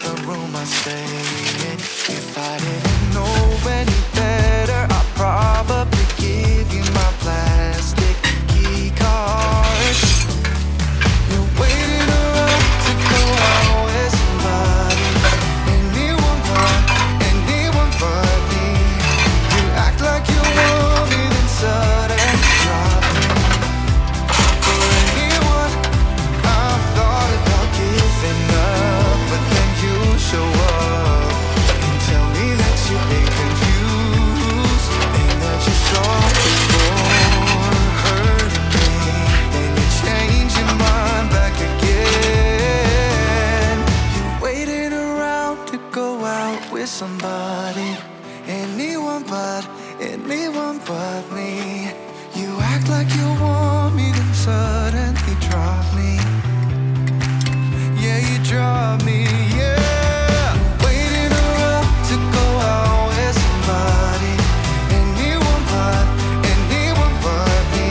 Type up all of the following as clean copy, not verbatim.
the room I stay in. If I didn't know any better, I'd probably give you my plastic key card. You're waiting around to go out with somebody. Anyone but me. You act like you want me, then suddenly drop me. For anyone, I've thought about giving up, but then you show up and tell me that you've been confused and that you're sorry for hurting me. Then you change your mind back again. You're waiting around to go out with somebody. Anyone but me. You act like you want me, then suddenly drop me. Yeah, you drop me, yeah. Waiting around to go out with somebody. Anyone but me.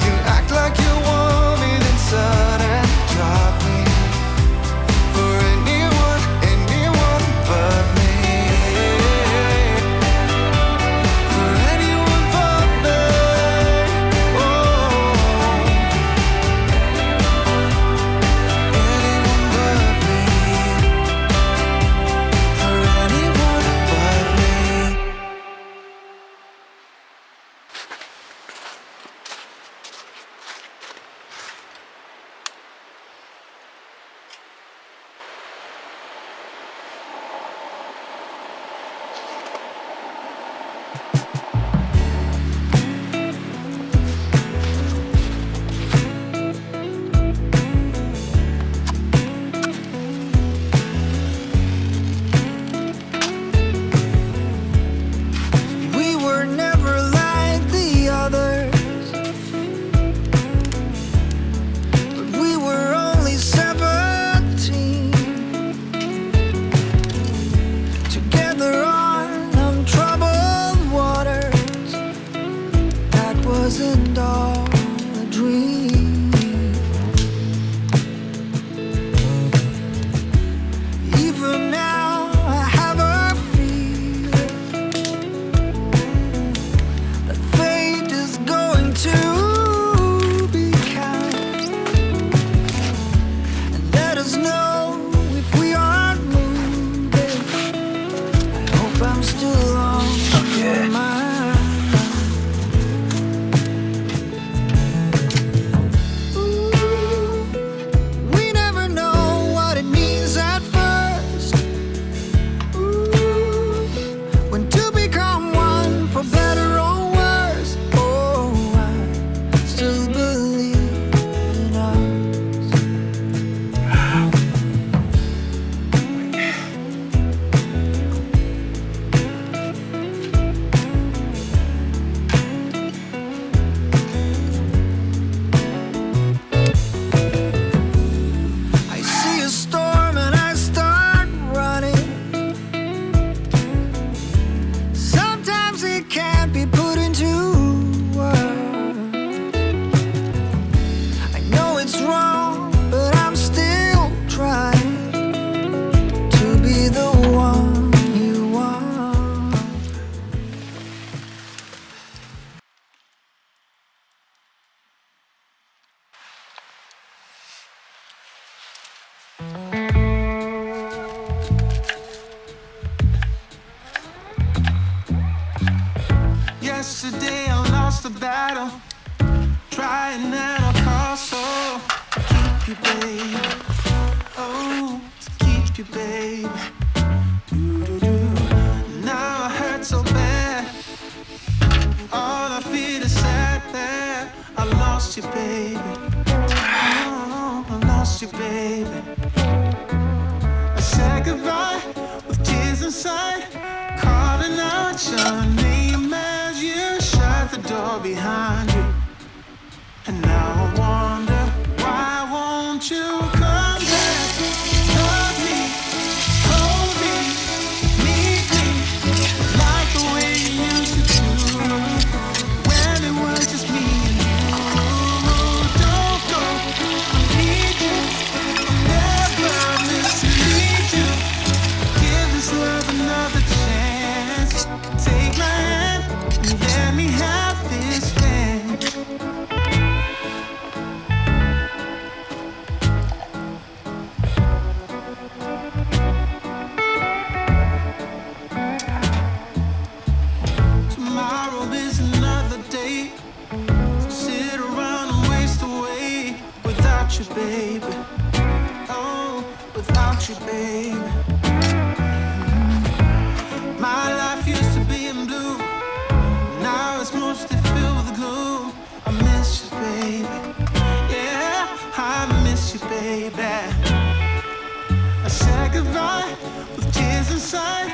You act like you want me, then suddenly drop me. For anyone but me. For anyone but me. Oh. Anyone but me. For anyone but me. We were never like the others, but we were only 17, together on untroubled waters. That wasn't all a dream. Even now I have a feeling that fate is going to be kind and let us know if we aren't moving. I hope I'm still on your mind. Ooh, we never know what it means at first. Ooh, when two become one, for better or worse. Oh, I still believe in us. I see a storm and I start running. Sometimes it can't be put into words. I know it's wrong, but I'm still trying to be the one you want. Yesterday I lost the battle, trying at all costs, so to keep you, babe. Oh, to keep you, babe. Do-do-do. Now I hurt so bad. All I feel is sad that I lost you, baby. Oh, I lost you, baby. I said goodbye with tears inside, calling out your name as you shut the door behind you. And now I wonder, why won't you come back? Love me, hold me, need me, like the way you used to do, when it was just me and you. Don't go, I need you, never miss, need you. goodbye with tears inside,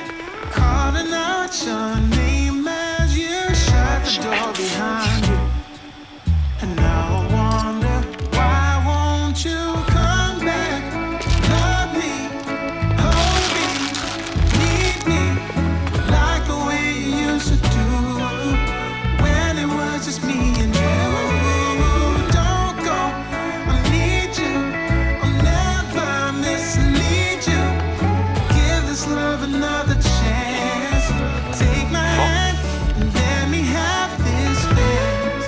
calling out your name as you shut the door behind you. And now I wonder, why won't you come back? Love me, hold me, need me, like the way you used to do when it was just me and you. Don't go, I need you, I'll never mislead you. Give this love another chance. Take my hand and let me have this dance.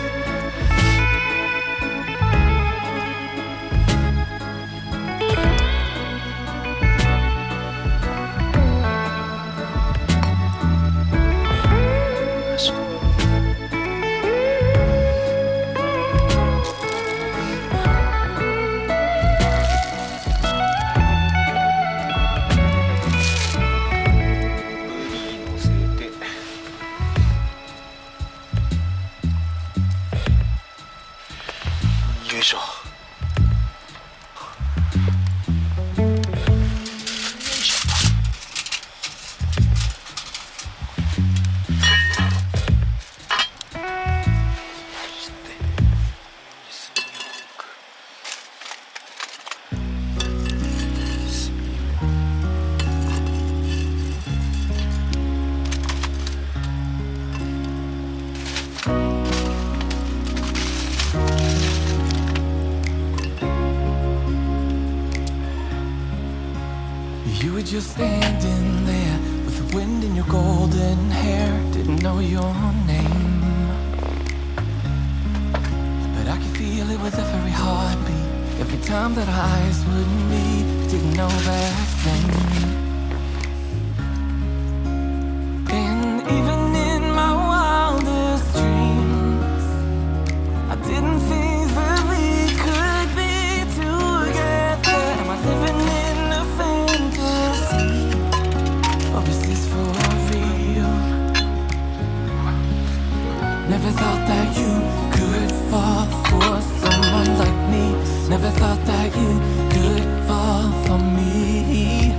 You were just standing there with the wind in your golden hair. Didn't know your name, but I could feel it with every heartbeat. Every time that our eyes would meet. Didn't know back then. And even in my wildest dreams, I didn't think that we could be together. Am I living in a fantasy, or is this for real? Never thought that you could fall for someone like me. Never thought that you could fall for me.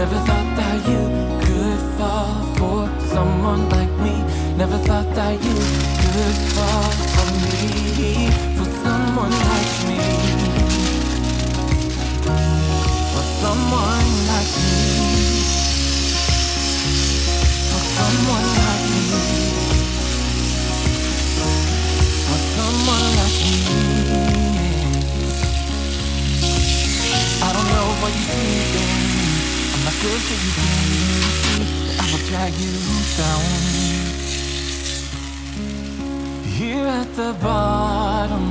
Never thought that you could fall for someone like me. Never thought that you could fall for me. For someone like me. For someone like me. For someone like me. For someone like me. I don't know what you're thinking. I'm not good so you can see that I will drag you down. Here at the bottom,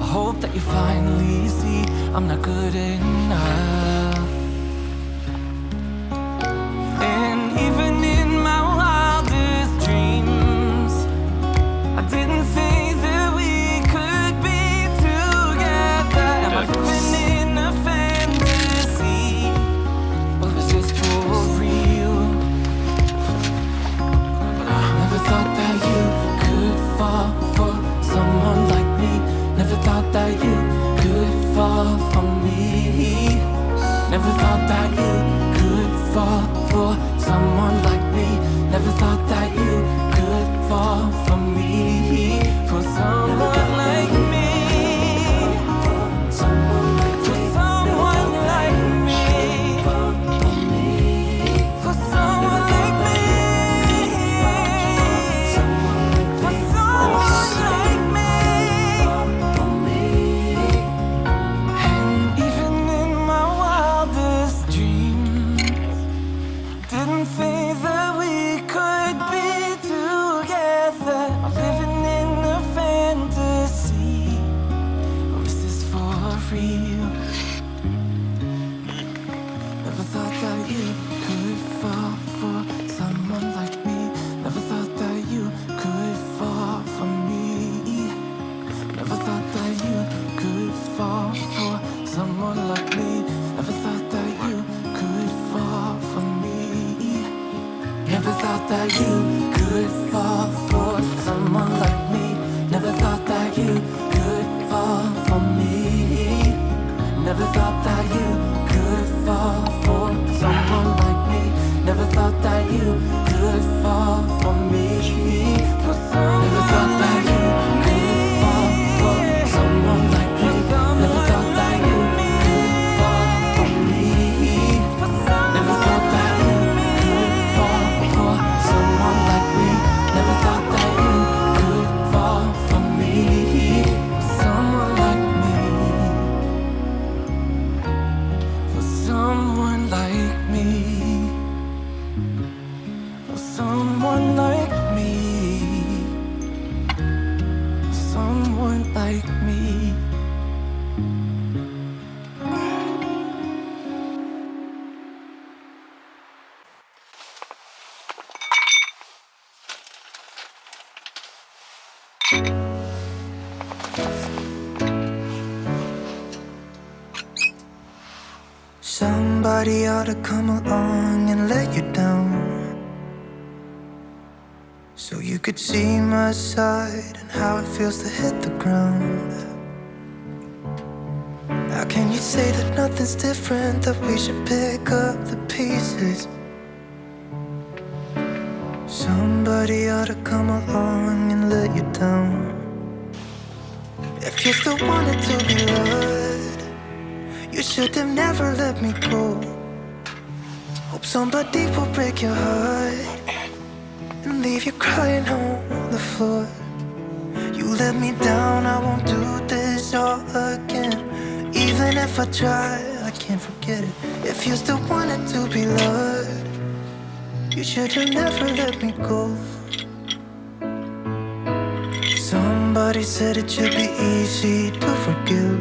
I hope that you finally see I'm not good enough. And even in my wildest dreams, I didn't think that we could be together. Am I living in a fantasy, or is this for real? Never thought that you could fall for someone like me. Never thought that you could fall for me. more like me. Somebody ought to come along and let you down, so you could see my side and how it feels to hit the ground. How can you say that nothing's different, that we should pick up the pieces? Somebody ought to come along and let you down. If you still wanted to be loved, you should have never let me go. Hope somebody will break your heart and leave you crying on the floor. You let me down, I won't do this all again. Even if I try, I can't forget it. If you still wanted to be loved, you should have never let me go. Somebody said it should be easy to forgive.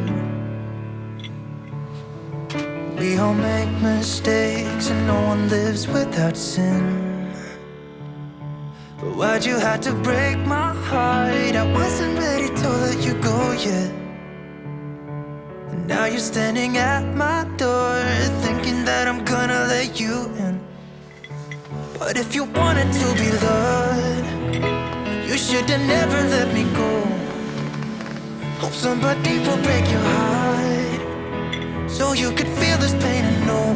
We all make mistakes and no one lives without sin. But why'd you have to break my heart? I wasn't ready to let you go yet. And now you're standing at my door, thinking that I'm gonna let you in. But if you wanted to be loved, you should have never let me go. Hope somebody will break your heart, so you could feel this pain and know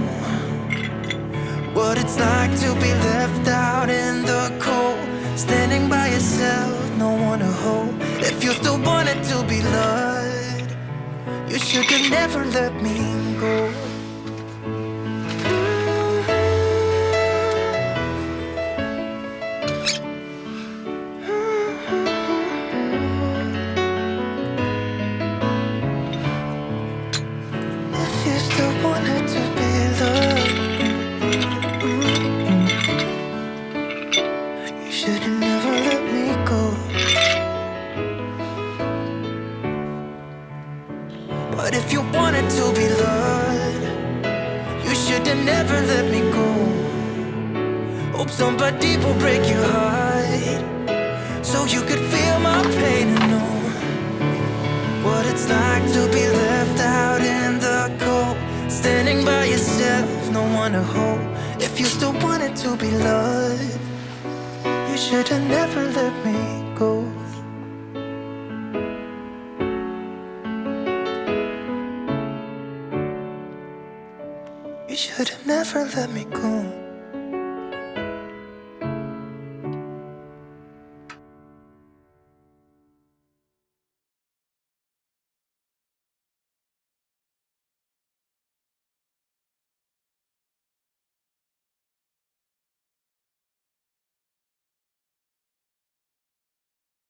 what it's like to be left out in the cold, standing by yourself, no one to hold. If you still wanted to be loved, you should have never let me go. But if you wanted to be loved, you should have never let me go. Hope somebody will break your heart, so you could feel my pain and know what it's like to be left out in the cold, standing by yourself, no one to hold. If you still wanted to be loved, you should have never let me go. You should have never let me go.